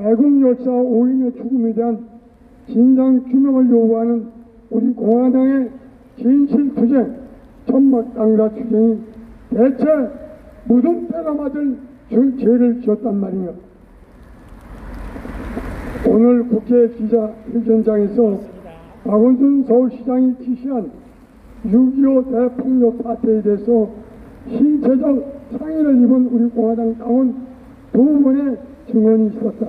애국 열사 5인의 죽음에 대한 진상 규명을 요구하는 우리 공화당의 진실투쟁, 천막당자 투쟁이 대체 무슨 때가 맞을 죄를 지었단 말이냐. 오늘 국회 기자회견장에서 박원순 서울시장이 지시한 6.25 대폭력 사태에 대해서 신체적 상해를 입은 우리 공화당 당원 두 분의 증언이 있었다.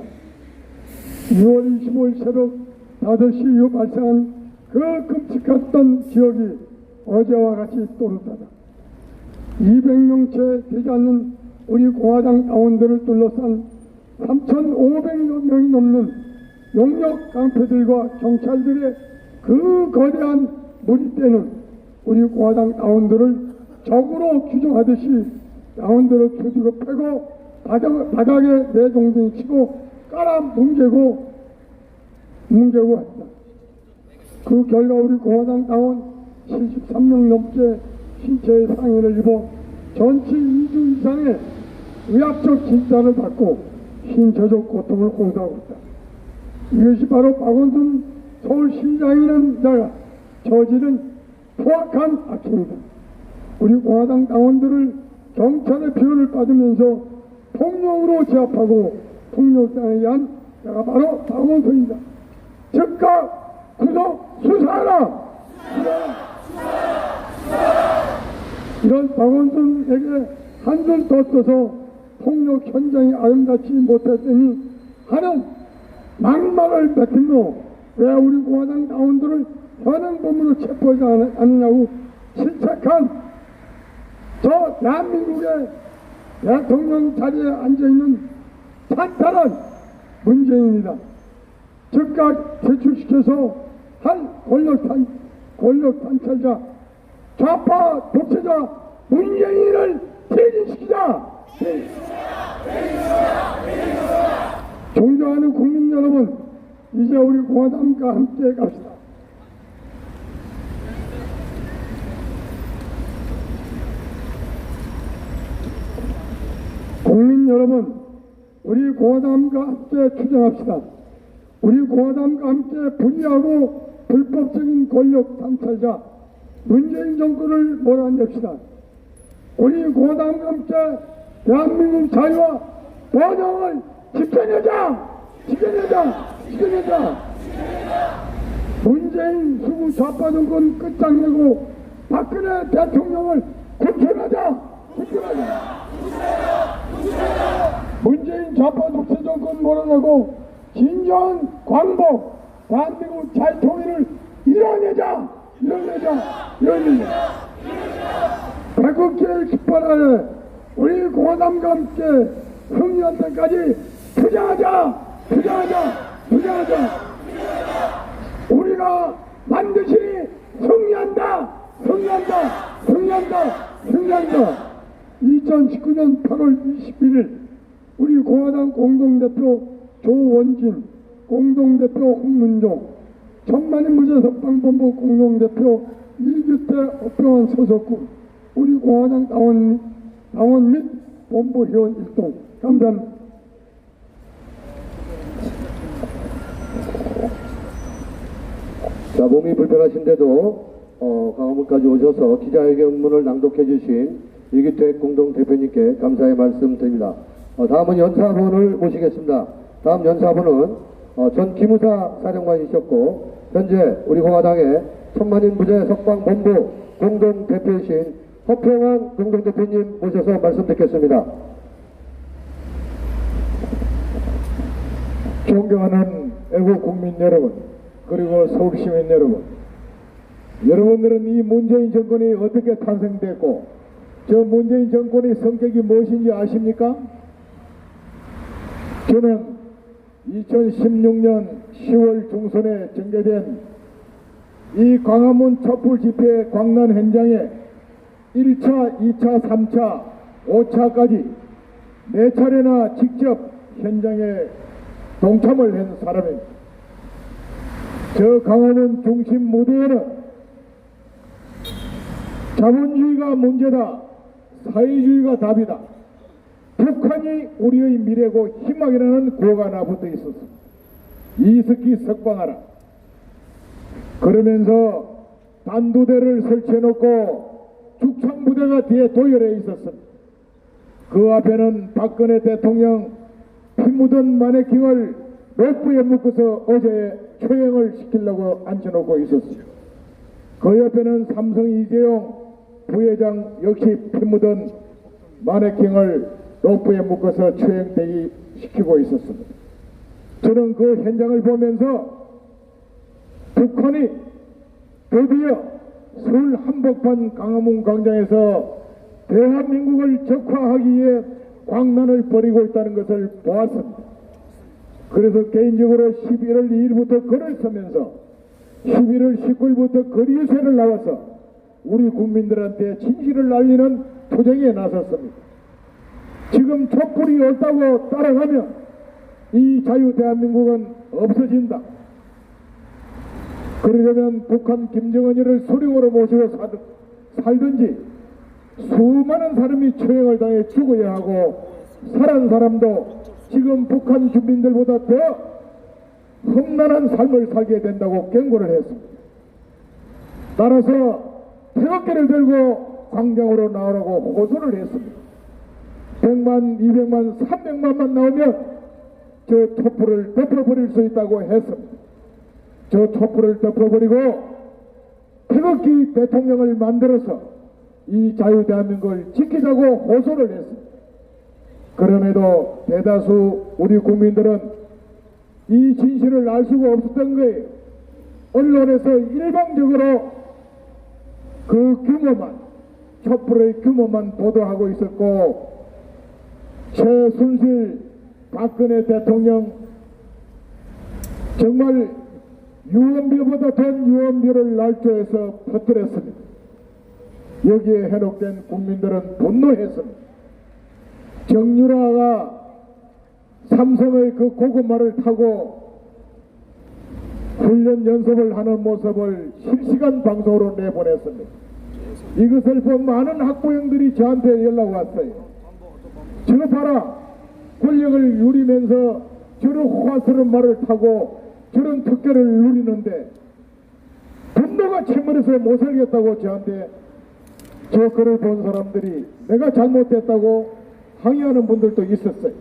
2월 25일 새벽 5시 이후 발생한 그 끔찍했던 기억이 어제와 같이 또렷하다. 200명째 되지 않는 우리 공화당 당원들을 둘러싼 3,500여 명이 넘는 용역 깡패들과 경찰들의 그 거대한 무리떼는 우리 공화당 당원들을 적으로 규정하듯이 당원들을 조지고 패고 바닥에 내동댕이 치고 깔아 뭉개고 했다. 그 결과 우리 공화당 당원 73명 넘게 신체의 상해를 입어 전치 2주 이상의 의학적 진단을 받고 신체적 고통을 호소하고 있다. 이것이 바로 박원순 서울시장이라는 자가 저지른 포악한 악행이다. 우리 공화당 당원들을 경찰의 표현을 받으면서 폭력으로 제압하고 폭력당에 한 자가 바로 박원순이다. 즉각 구속 수사하라! 이런 박원순에게 한술 더 떠서 폭력 현장이 아름답지 못했더니 하는 막말을 뱉으며 왜 우리 공화당 당원들을 현행범으로 체포하지 않느냐고 실책한 저 대한민국의 대통령 자리에 앉아있는 탄탄한 문재인이다. 즉각 제출시켜서 한 권력 단찰자 좌파 독재자 문재인을 퇴진시키자. 존경하는 국민 여러분, 이제 우리 공화당과 함께 갑시다. 국민 여러분, 우리 공화당과 함께 투쟁합시다. 우리 공화당과 함께 불의하고 불법적인 권력 단찰자 문재인 정권을 몰아냅시다. 우리 공화당과 함께 대한민국 자유와 번영을 지켜내자! 문재인 수구 좌파 정권 끝장내고 박근혜 대통령을 구출하자! 문재인 좌파 독재 정권 몰아내고 진정한 광복, 대한민국 자유통일을 이뤄내자! 백국계의 깃발 아래 우리 공화당과 함께 승리할 때까지 투쟁하자! 우리가 반드시 승리한다! 2019년 8월 21일 우리 공화당 공동대표 조원진, 공동대표 홍문종, 천만인 무죄 석방본부 공동대표 이규태 업병원 소속군, 우리 공화당 당원 및 본부회원 일동. 감사합니다. 자, 몸이 불편하신데도 강화문까지 오셔서 기자회견문을 낭독해 주신 이규태 공동대표님께 감사의 말씀 드립니다. 다음은 연사본을 모시겠습니다. 다음 연사본은 전 기무사 사령관이셨고 현재 우리 공화당의 천만인 무죄 석방본부 공동대표이신 허평환 공동대표님 모셔서 말씀 듣겠습니다. 존경하는 애국 국민 여러분, 그리고 서울시민 여러분, 여러분들은 이 문재인 정권이 어떻게 탄생됐고 저 문재인 정권의 성격이 무엇인지 아십니까? 저는 2016년 10월 중순에 전개된 이 광화문 촛불 집회 광란 현장에 1차, 2차, 3차, 5차까지 4차례나 직접 현장에 동참을 한 사람입니다. 저 광화문 중심 무대에는 자본주의가 문제다, 사회주의가 답이다, 북한이 우리의 미래고 희망이라는 구호가 하나 붙어 있었습니다. 이스키 석방하라. 그러면서 단두대를 설치해놓고 죽창부대가 뒤에 도열해 있었습니다. 그 앞에는 박근혜 대통령 피 묻은 마네킹을 로프에 묶어서 어제 초행을 시키려고 앉혀놓고 있었습니다. 그 옆에는 삼성 이재용 부회장 역시 피 묻은 마네킹을 로프에 묶어서 초행 대기시키고 있었습니다. 저는 그 현장을 보면서 북한이 드디어 서울 한복판 강화문 광장에서 대한민국을 적화하기 위해 광란을 벌이고 있다는 것을 보았습니다. 그래서 개인적으로 11월 2일부터 글을 쓰면서 11월 19일부터 거리유세를 나와서 우리 국민들한테 진실을 알리는 투쟁에 나섰습니다. 지금 촛불이 옳다고 따라가면 이 자유 대한민국은 없어진다. 그러려면 북한 김정은이를 수령으로 모시고 살든지 수많은 사람이 처형을 당해 죽어야 하고 살아난 사람도 지금 북한 주민들보다 더 험난한 삶을 살게 된다고 경고를 했습니다. 따라서 태극기를 들고 광장으로 나오라고 호소를 했습니다. 100만, 200만, 300만만 나오면 저 촛불을 덮어버릴 수 있다고 했습니다. 저 촛불을 덮어버리고 태극기 대통령을 만들어서 이 자유 대한민국을 지키자고 호소를 했습니다. 그럼에도 대다수 우리 국민들은 이 진실을 알 수가 없었던 거예요. 언론에서 일방적으로 그 규모만, 촛불의 규모만 보도하고 있었고, 최순실 박근혜 대통령 정말 유언비어보다 더 유언비어를 날조해서 퍼뜨렸습니다. 여기에 해독된 국민들은 분노했습니다. 정유라가 삼성의 그 고구마를 타고 훈련 연습을 하는 모습을 실시간 방송으로 내보냈습니다. 이것을 본 많은 학부형들이 저한테 연락 왔어요. 저거 봐라, 권력을 누리면서 저런 호화스러운 말을 타고 저런 특혜를 누리는데 분노가 채물에서 못 살겠다고 저한테 저 글을 본 사람들이 내가 잘못됐다고 항의하는 분들도 있었어요.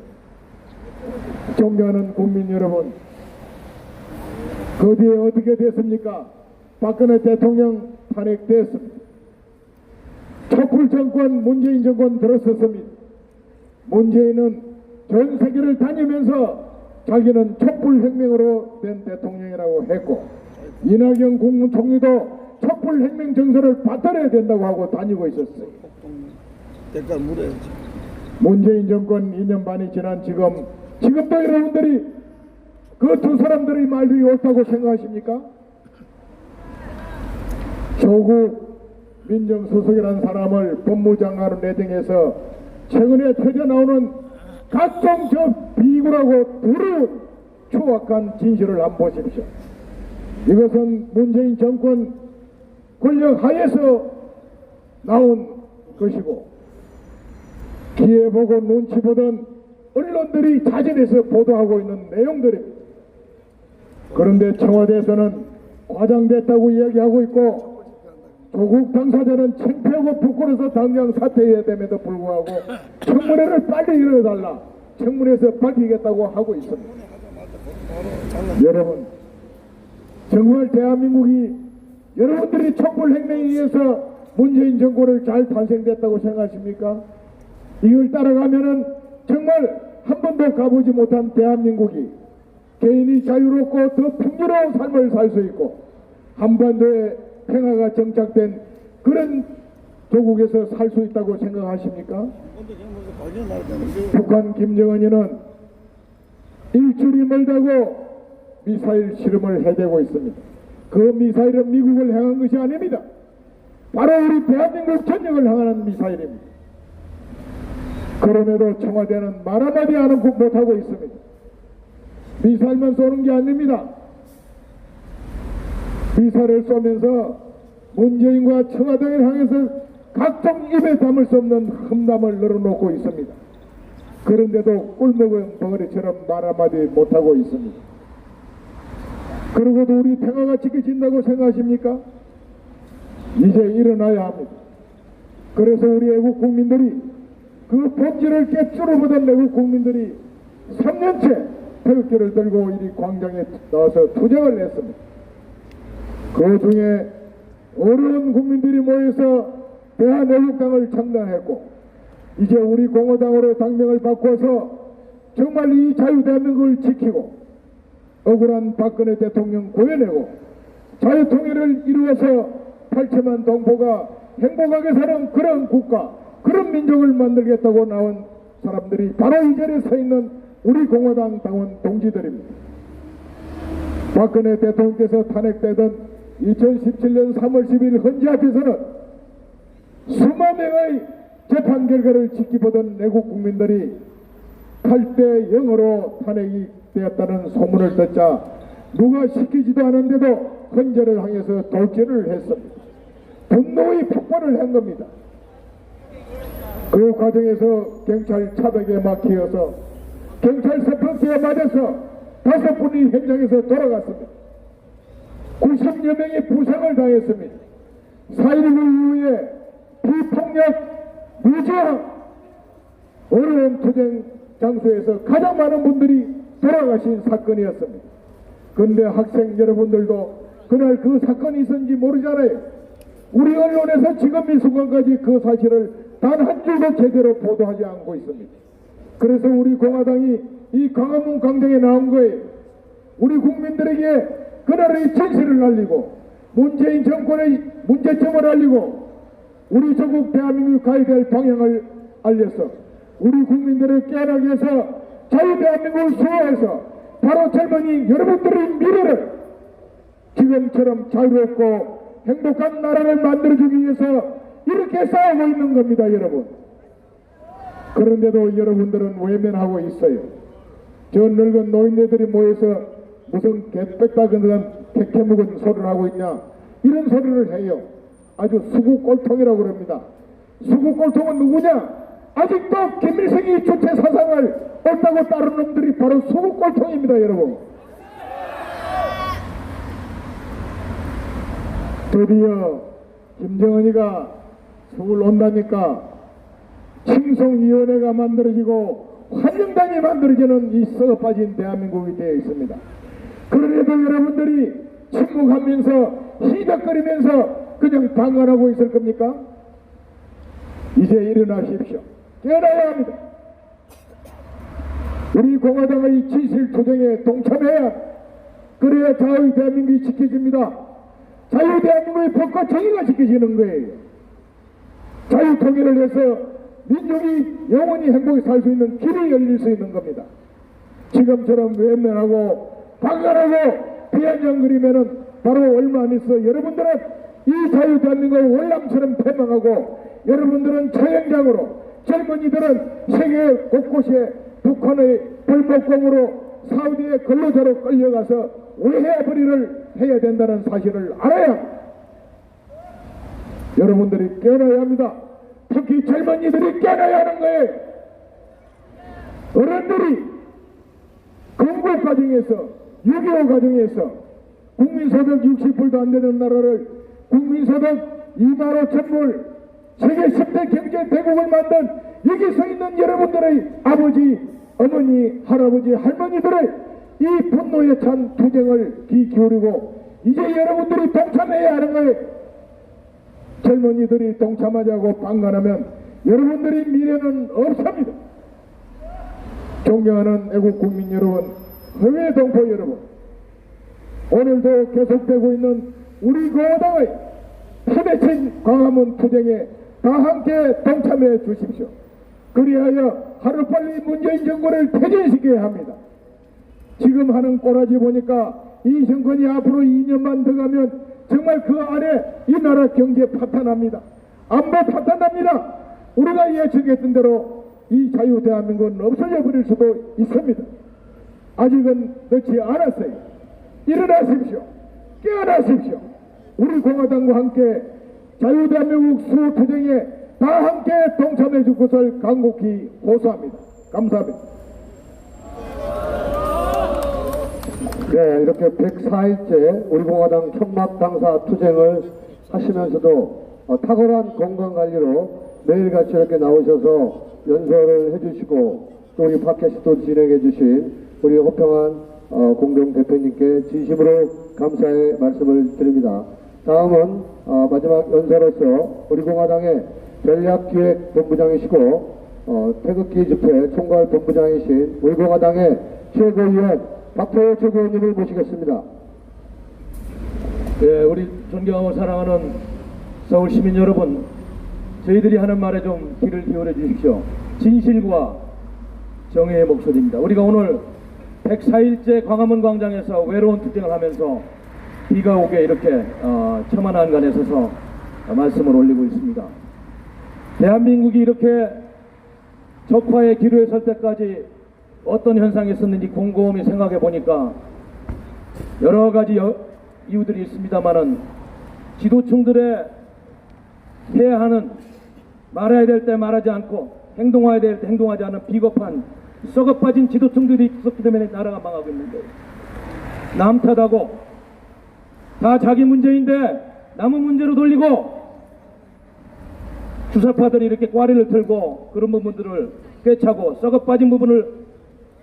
존경하는 국민 여러분, 그 뒤에 어떻게 됐습니까? 박근혜 대통령 탄핵됐습니다. 촛불 정권, 문재인 정권 들어섰습니다. 문재인은 전 세계를 다니면서 자기는 촛불 혁명으로 된 대통령이라고 했고, 이낙연 국무총리도 촛불 혁명 정서를 받들어야 된다고 하고 다니고 있었어요. 대가 물어야지. 문재인 정권 2년 반이 지난 지금도 여러분들이 그 두 사람들의 말들이 옳다고 생각하십니까? 조국 민정수석이라는 사람을 법무장관으로 내정해서 최근에 터져나오는 각종 저 비굴하고 더러운 추악한 진실을 한번 보십시오. 이것은 문재인 정권 권력 하에서 나온 것이고, 기회 보고 눈치 보던 언론들이 자진해서 보도하고 있는 내용들입니다. 그런데 청와대에서는 과장됐다고 이야기하고 있고, 조국 당사자는 창피하고 부끄러워서 당장 사퇴해야 됨에도 불구하고 청문회를 빨리 열어달라, 청문회에서 밝히겠다고 하고 있습니다. 여러분, 정말 대한민국이 여러분들이 촛불혁명에 의해서 문재인 정권을 잘 탄생됐다고 생각하십니까? 이걸 따라가면은 정말 한 번도 가보지 못한 대한민국이 개인이 자유롭고 더 풍요로운 삶을 살 수 있고 한반도에 평화가 정착된 그런 조국에서 살 수 있다고 생각하십니까? 북한 김정은이는 일주일이 멀다고 미사일 실험을 해대고 있습니다. 그 미사일은 미국을 향한 것이 아닙니다. 바로 우리 대한민국 전역을 향하는 미사일입니다. 그럼에도 청와대는 말 한마디 안 하고 못하고 있습니다. 미사일만 쏘는 게 아닙니다. 미사일을 쏘면서 문재인과 청와대를 향해서 각종 입에 담을 수 없는 험담을 늘어놓고 있습니다. 그런데도 꿀먹은 벙어리처럼 말 한마디 못하고 있습니다. 그러고도 우리 평화가 지켜진다고 생각하십니까? 이제 일어나야 합니다. 그래서 우리 애국 국민들이 그 본질을 깨뜨려 보던 애국 국민들이 3년째 태극기를 들고 이리 광장에 나와서 투쟁을 했습니다. 그 중에 어려운 국민들이 모여서 대한애국당을 창단했고 이제 우리 공화당으로 당명을 바꿔서 정말 이 자유대한민국을 지키고 억울한 박근혜 대통령 구해내고 자유통일을 이루어서 8천만 동포가 행복하게 사는 그런 국가, 그런 민족을 만들겠다고 나온 사람들이 바로 이 자리에 서 있는 우리 공화당 당원 동지들입니다. 박근혜 대통령께서 탄핵되던 2017년 3월 10일 헌재 앞에서는 수만 명의 재판 결과를 지켜보던 애국 국민들이 8대 0으로 탄핵이 되었다는 소문을 듣자 누가 시키지도 않은데도 헌재를 향해서 돌진을 했습니다. 분노의 폭발을 한 겁니다. 그 과정에서 경찰 차벽에 막히어서 경찰 스펀트에 맞아서 5분이 현장에서 돌아갔습니다. 90여 명이 부상을 당했습니다. 4.19 이후에 비폭력 무저항 어려운 투쟁 장소에서 가장 많은 분들이 돌아가신 사건이었습니다. 그런데 학생 여러분들도 그날 그 사건이 있었는지 모르잖아요. 우리 언론에서 지금 이 순간까지 그 사실을 단 한 줄도 제대로 보도하지 않고 있습니다. 그래서 우리 공화당이 이 광화문 광장에 나온 거예요. 우리 국민들에게 그날의 진실을 알리고 문재인 정권의 문제점을 알리고 우리 조국 대한민국이 가야 될 방향을 알려서 우리 국민들을 깨어나게 해서 자유대한민국을 수호해서 바로 젊은이 여러분들의 미래를 지금처럼 자유롭고 행복한 나라를 만들어주기 위해서 이렇게 싸우고 있는 겁니다, 여러분. 그런데도 여러분들은 외면하고 있어요. 저 늙은 노인네들이 모여서 무슨 개빽다근 개캐 묵은 소리를 하고 있냐, 이런 소리를 해요. 아주 수구꼴통이라고 그럽니다. 수구꼴통은 누구냐? 아직도 김일성이 주체 사상을 옳다고 따르는 놈들이 바로 수구꼴통입니다, 여러분. 드디어 김정은이가 서울 온다니까 칭송위원회가 만들어지고 환영단이 만들어지는 이 썩어 빠진 대한민국이 되어 있습니다. 그런데도 여러분들이 침묵하면서 희덕거리면서 그냥 방관하고 있을 겁니까? 이제 일어나십시오. 깨어나야 합니다. 우리 공화당의 진실투쟁에 동참해야 그래야 자유대한민국이 지켜집니다. 자유대한민국의 법과 정의가 지켜지는 거예요. 자유통일을 해서 민족이 영원히 행복히 살 수 있는 길이 열릴 수 있는 겁니다. 지금처럼 외면하고 방관하고 비아냥거리면은 바로 얼마 안 있어 여러분들은 이 자유대한민국을 월남처럼 패망하고 여러분들은 처형장으로 젊은이들은 세계 곳곳에 북한의 불법공으로 사우디의 근로자로 끌려가서 외해벌이를 해야 된다는 사실을 알아야 여러분들이 깨어나야 합니다. 특히 젊은이들이 깨어나야 하는 거예요. 어른들이 건국 과정에서 6.25 과정에서 국민소득 60불도 안 되는 나라를 국민소득 2만 5천 불 세계 10대 경제 대국을 만든 여기 서 있는 여러분들의 아버지, 어머니, 할아버지, 할머니들의 이 분노에 찬 투쟁을 귀 기울이고 이제 여러분들이 동참해야 하는 거예요. 젊은이들이 동참하자고 방관하면 여러분들의 미래는 없습니다. 존경하는 애국 국민 여러분, 해외 동포 여러분, 오늘도 계속되고 있는 우리 공화당의 초대친 광화문 투쟁에 다 함께 동참해 주십시오. 그리하여 하루빨리 문재인 정권을 퇴진시켜야 합니다. 지금 하는 꼬라지 보니까 이 정권이 앞으로 2년만 더 가면 정말 그 안에 이 나라 경제 파탄납니다. 안보 파탄납니다. 우리가 예측했던 대로 이 자유대한민국은 없어져 버릴 수도 있습니다. 아직은 늦지 않았어요. 일어나십시오. 깨어나십시오. 우리 공화당과 함께 자유대한민국 수호투쟁에 다 함께 동참해 줄 것을 간곡히 호소합니다. 감사합니다. 네, 이렇게 104일째 우리 공화당 천막 당사 투쟁을 하시면서도 탁월한 건강관리로 매일같이 이렇게 나오셔서 연설을 해주시고 또 우리 팟캐스트도 진행해 주신 우리 호평한 공동대표님께 진심으로 감사의 말씀을 드립니다. 다음은 마지막 연설로서 우리 공화당의 전략기획본부장이시고 태극기 집회 총괄본부장이신 우리 공화당의 최고위원 박태호 최고위원님을 모시겠습니다. 네, 우리 존경하고 사랑하는 서울 시민 여러분, 저희들이 하는 말에 좀 귀를 기울여 주십시오. 진실과 정의의 목소리입니다. 우리가 오늘 104일째 광화문 광장에서 외로운 투쟁을 하면서 비가 오게 이렇게 첨한 한간에 서서 말씀을 올리고 있습니다. 대한민국이 이렇게 적화의 기로에 설 때까지 어떤 현상이 있었는지 곰곰이 생각해 보니까 여러 가지 이유들이 있습니다만은 지도층들의 해야 하는 말해야 될 때 말하지 않고 행동해야 될 때 행동하지 않은 비겁한 썩어빠진 지도층들이 있었기 때문에 나라가 망하고 있는데, 남 탓하고 다 자기 문제인데 남의 문제로 돌리고 주사파들이 이렇게 꽈리를 들고 그런 부분들을 꿰차고 썩어빠진 부분을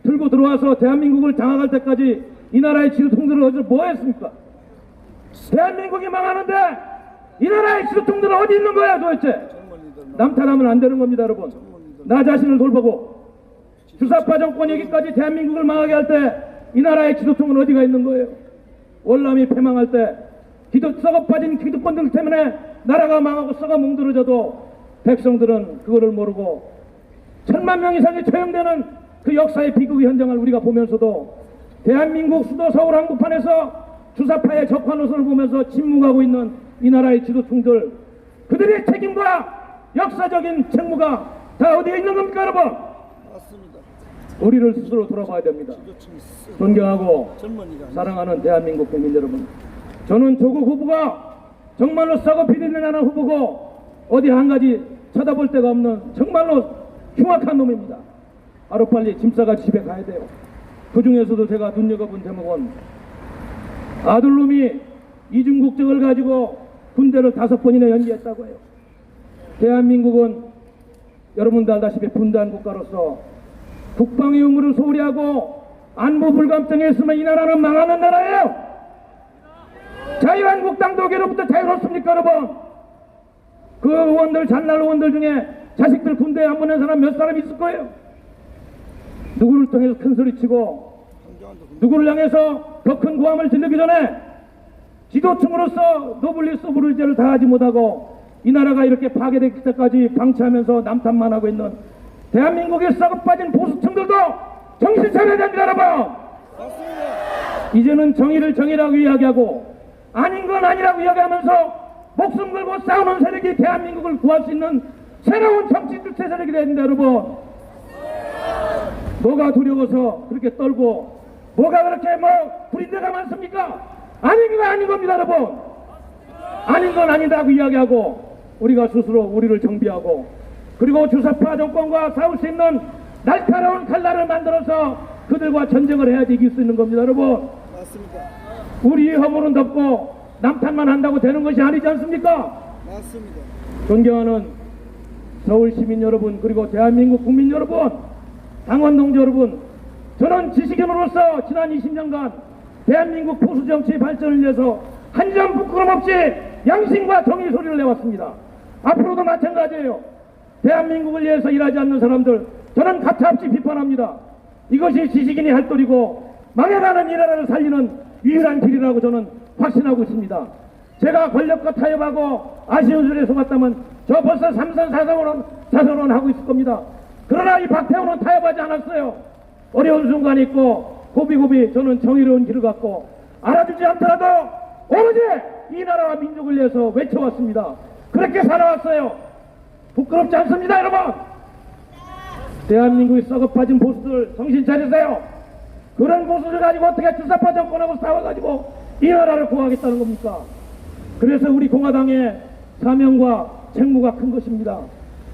들고 들어와서 대한민국을 장악할 때까지 이 나라의 지도층들은 어디서 뭐 했습니까? 대한민국이 망하는데 이 나라의 지도층들은 어디 있는 거야 도대체? 남 탓하면 안 되는 겁니다, 여러분. 나 자신을 돌보고 주사파 정권 여기까지 대한민국을 망하게 할 때 이 나라의 지도층은 어디가 있는 거예요? 월남이 패망할 때 썩어빠진 기득권들 때문에 나라가 망하고 썩어 뭉들어져도 백성들은 그거를 모르고 1000만 명 이상이 처형되는 그 역사의 비극의 현장을 우리가 보면서도 대한민국 수도 서울 한복판에서 주사파의 적화 노선을 보면서 침묵하고 있는 이 나라의 지도층들, 그들의 책임과 역사적인 책무가 다 어디에 있는 겁니까, 여러분? 맞습니다. 우리를 스스로 돌아봐야 됩니다. 존경하고 사랑하는 대한민국 국민 여러분, 저는 조국 후보가 정말로 썩어 비린내나는 후보고 어디 한 가지 쳐다볼 데가 없는 정말로 흉악한 놈입니다. 하루빨리 짐 싸가지고 집에 가야 돼요. 그 중에서도 제가 눈여겨본 대목은 아들놈이 이중국적을 가지고 군대를 5번이나 연기했다고 해요. 대한민국은 여러분도 알다시피 분단 국가로서 국방의 의무를 소홀히 하고 안보 불감증에 있으면 이 나라는 망하는 나라예요. 자유한국당도 괴로부터 자유롭습니까, 여러분? 그 의원들, 잔날 의원들 중에 자식들 군대에 안 보낸 사람 몇 사람 있을 거예요? 누구를 통해서 큰 소리치고 누구를 향해서 더 큰 고함을 지르기 전에 지도층으로서 노블리스 오브리제를 다하지 못하고 이 나라가 이렇게 파괴될 때까지 방치하면서 남탓만 하고 있는 대한민국에 썩어빠진 보수층들도 정신 차려야 됩니다, 여러분. 이제는 정의를 정의라고 이야기하고 아닌 건 아니라고 이야기하면서 목숨 걸고 싸우는 세력이 대한민국을 구할 수 있는 새로운 정치 주체 세력이 되야 됩니다, 여러분. 뭐가 두려워서 그렇게 떨고 뭐가 그렇게 불인데가 많습니까? 아닌 건 아닌 겁니다, 여러분. 아닌 건 아니다고 이야기하고 우리가 스스로 우리를 정비하고 그리고 주사파 정권과 싸울 수 있는 날카로운 칼날을 만들어서 그들과 전쟁을 해야지 이길 수 있는 겁니다, 여러분. 맞습니다. 우리의 허물은 덮고 남탓만 한다고 되는 것이 아니지 않습니까? 맞습니다. 존경하는 서울 시민 여러분, 그리고 대한민국 국민 여러분, 당원 동지 여러분, 저는 지식인으로서 지난 20년간 대한민국 보수 정치 발전을 위해서 한 점 부끄럼 없이 양심과 정의 소리를 내왔습니다. 앞으로도 마찬가지예요. 대한민국을 위해서 일하지 않는 사람들 저는 가차없이 비판합니다. 이것이 지식인이 할 도리고 망해가는 이 나라를 살리는 유일한 길이라고 저는 확신하고 있습니다. 제가 권력과 타협하고 아쉬운 소리에 속았다면 저 벌써 3선 4선언 하고 있을 겁니다. 그러나 이 박태호는 타협하지 않았어요. 어려운 순간이 있고 고비고비 저는 정의로운 길을 갖고 알아주지 않더라도 오로지 이 나라와 민족을 위해서 외쳐왔습니다. 그렇게 살아왔어요. 부끄럽지 않습니다, 여러분. 대한민국이 썩어빠진 보수들 정신 차리세요. 그런 보수를 가지고 어떻게 주사파 정권하고 싸워가지고 이 나라를 구하겠다는 겁니까? 그래서 우리 공화당의 사명과 책무가 큰 것입니다.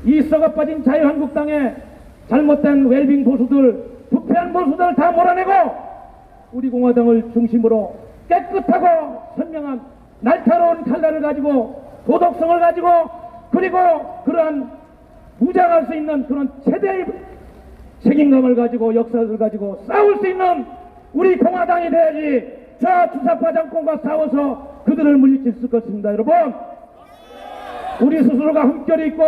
이 썩어빠진 자유한국당의 잘못된 웰빙 보수들, 부패한 보수들 다 몰아내고 우리 공화당을 중심으로 깨끗하고 선명한 날카로운 칼날을 가지고 도덕성을 가지고 그리고 그러한 무장할 수 있는 그런 최대의 책임감을 가지고 역사를 가지고 싸울 수 있는 우리 공화당이 돼야지 저 주사파 정권과 싸워서 그들을 물리칠 수 있을 것입니다. 여러분, 우리 스스로가 흠결이 있고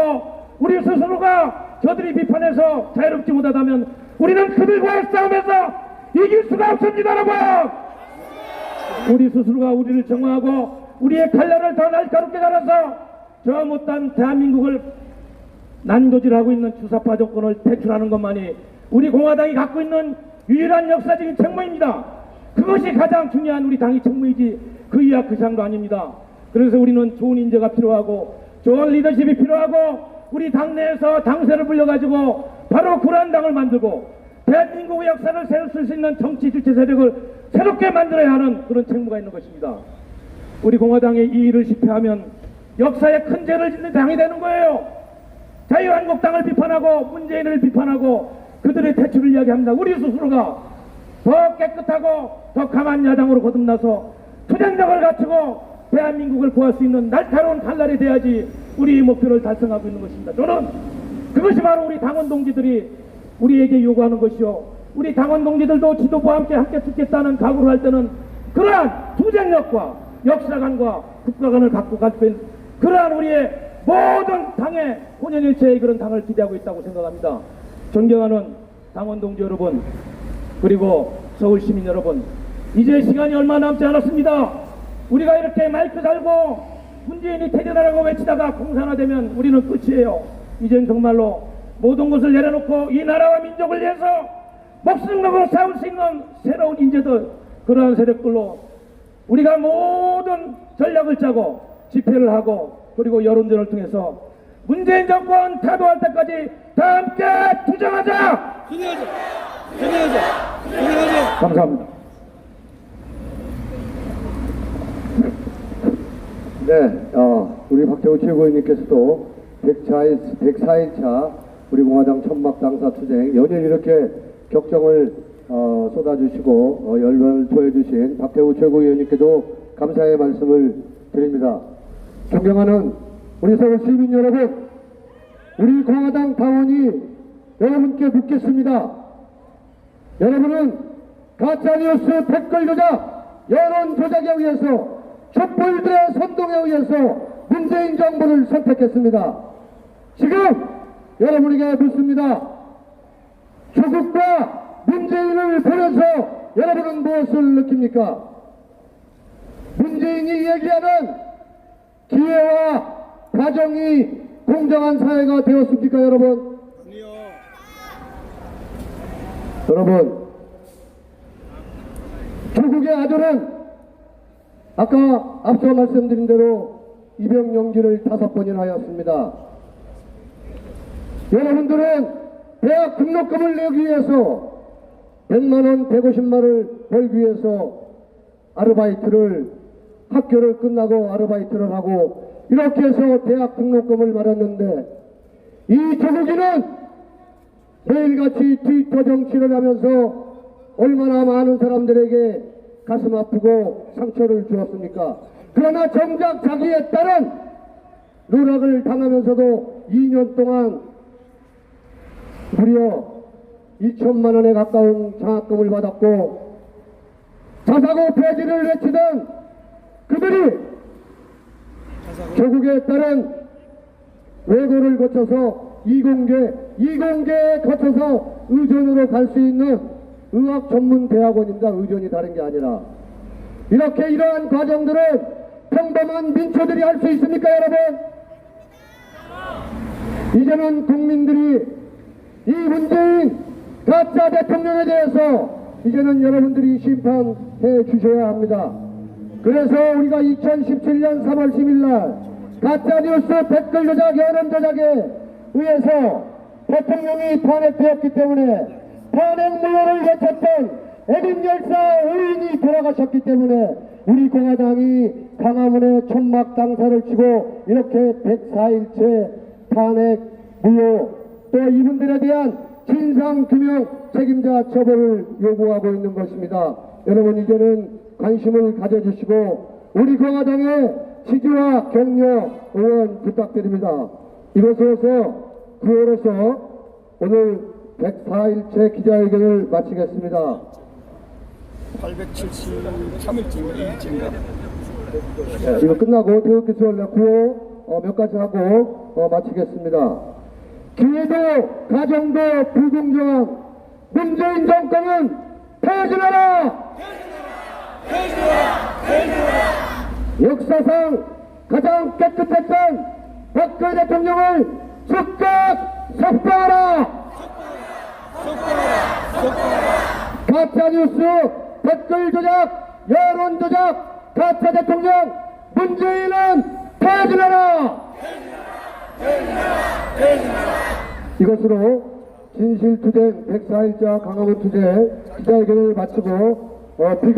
우리 스스로가 저들이 비판해서 자유롭지 못하다면 우리는 그들과의 싸움에서 이길 수가 없습니다. 여러분, 우리 스스로가 우리를 정화하고 우리의 칼날을 더 날카롭게 갈아서 저 못한 대한민국을 난도질하고 있는 주사파 정권을 퇴출하는 것만이 우리 공화당이 갖고 있는 유일한 역사적인 책무입니다. 그것이 가장 중요한 우리 당의 책무이지 그 이하 그 상도 아닙니다. 그래서 우리는 좋은 인재가 필요하고 좋은 리더십이 필요하고 우리 당내에서 당세를 불려가지고 바로 그러한 당을 만들고 대한민국의 역사를 세울 수 있는 정치 주체 세력을 새롭게 만들어야 하는 그런 책무가 있는 것입니다. 우리 공화당이 이 일을 실패하면 역사에 큰 죄를 짓는 당이 되는 거예요. 자유한국당을 비판하고 문재인을 비판하고 그들의 퇴출을 이야기합니다. 우리 스스로가 더 깨끗하고 더 강한 야당으로 거듭나서 투쟁력을 갖추고 대한민국을 구할 수 있는 날카로운 칼날이 돼야지 우리 목표를 달성하고 있는 것입니다. 저는 그것이 바로 우리 당원 동지들이 우리에게 요구하는 것이요, 우리 당원 동지들도 지도부와 함께 죽겠다는 각오를 할 때는 그러한 투쟁력과 역사관과 국가관을 갖고 갈 수 있는 그러한 우리의 모든 당의 혼연일체의 그런 당을 기대하고 있다고 생각합니다. 존경하는 당원 동지 여러분, 그리고 서울 시민 여러분, 이제 시간이 얼마 남지 않았습니다. 우리가 이렇게 마이크 달고 문재인이 퇴진하라고 외치다가 공산화되면 우리는 끝이에요. 이젠 정말로 모든 것을 내려놓고 이 나라와 민족을 위해서 목숨 걸고 싸울 수 있는 새로운 인재들, 그러한 세력들로 우리가 모든 전략을 짜고 집회를 하고 그리고 여론전을 통해서 문재인 정권 타도할 때까지 다 함께 투쟁하자! 감사합니다. 네, 우리 박태우 최고위원님께서도 104일차 우리 공화당 천막 당사 투쟁 연일 이렇게 격정을 쏟아주시고 열변을 토해주신 박태우 최고위원님께도 감사의 말씀을 드립니다. 존경하는 우리 서울 시민 여러분, 우리 공화당 당원이 여러분께 묻겠습니다. 여러분은 가짜뉴스 댓글 조작, 여론 조작에 의해서 촛불들의 선동에 의해서 문재인 정부를 선택했습니다. 지금 여러분에게 묻습니다. 조국과 문재인을 보면서 여러분은 무엇을 느낍니까? 문재인이 얘기하는 기회와 과정이 공정한 사회가 되었습니까, 여러분? 여러분, 조국의 아들은 아까 앞서 말씀드린 대로 입영 연기를 5번이나 하였습니다. 여러분들은 대학 등록금을 내기 위해서 100만원, 150만원을 벌기 위해서 학교를 끝나고 아르바이트를 하고 이렇게 해서 대학 등록금을 말았는데, 이 조국이는 매일같이 트위터 정치를 하면서 얼마나 많은 사람들에게 가슴 아프고 상처를 주었습니까? 그러나 정작 자기의 딸은 누락을 당하면서도 2년 동안 무려 2천만 원에 가까운 장학금을 받았고, 자사고 폐지를 외치던 그들이 조국의 딸은 외고를 거쳐서 이공계에 거쳐서 의전으로 갈 수 있는 의학 전문 대학원입니다. 의전이 다른 게 아니라. 이렇게 이러한 과정들은 평범한 민초들이 할 수 있습니까, 여러분? 이제는 국민들이 이 문재인 가짜 대통령에 대해서 이제는 여러분들이 심판해 주셔야 합니다. 그래서 우리가 2017년 3월 10일 날 가짜뉴스 댓글 조작, 여론 조작에 의해서 대통령이 탄핵되었기 때문에 탄핵무효를 외쳤던 에딘 열사 의인이 돌아가셨기 때문에 우리 공화당이 광화문에 천막 당사를 치고 이렇게 104일째 탄핵무효, 또 이분들에 대한 진상규명 책임자 처벌을 요구하고 있는 것입니다. 여러분 이제는 관심을 가져주시고 우리 공화당의 지지와 격려 응원 부탁드립니다. 이것으로서 9월에서 오늘 104일째 기자회견을 마치겠습니다. 873일째인가 2일째인가 이거 끝나고 태극기 수월래 구호 몇 가지 하고 마치겠습니다. 기회도 가정도 불공정한 문재인 정권은 퇴진하라! 역사상 가장 깨끗했던 박근혜 대통령을 즉각 석방하라! 가짜뉴스, 댓글 조작, 여론 조작, 가짜 대통령 문재인은 퇴진하라! 이것으로 진실투쟁 104일자 강화문 투쟁 기자회견을 마치고 비가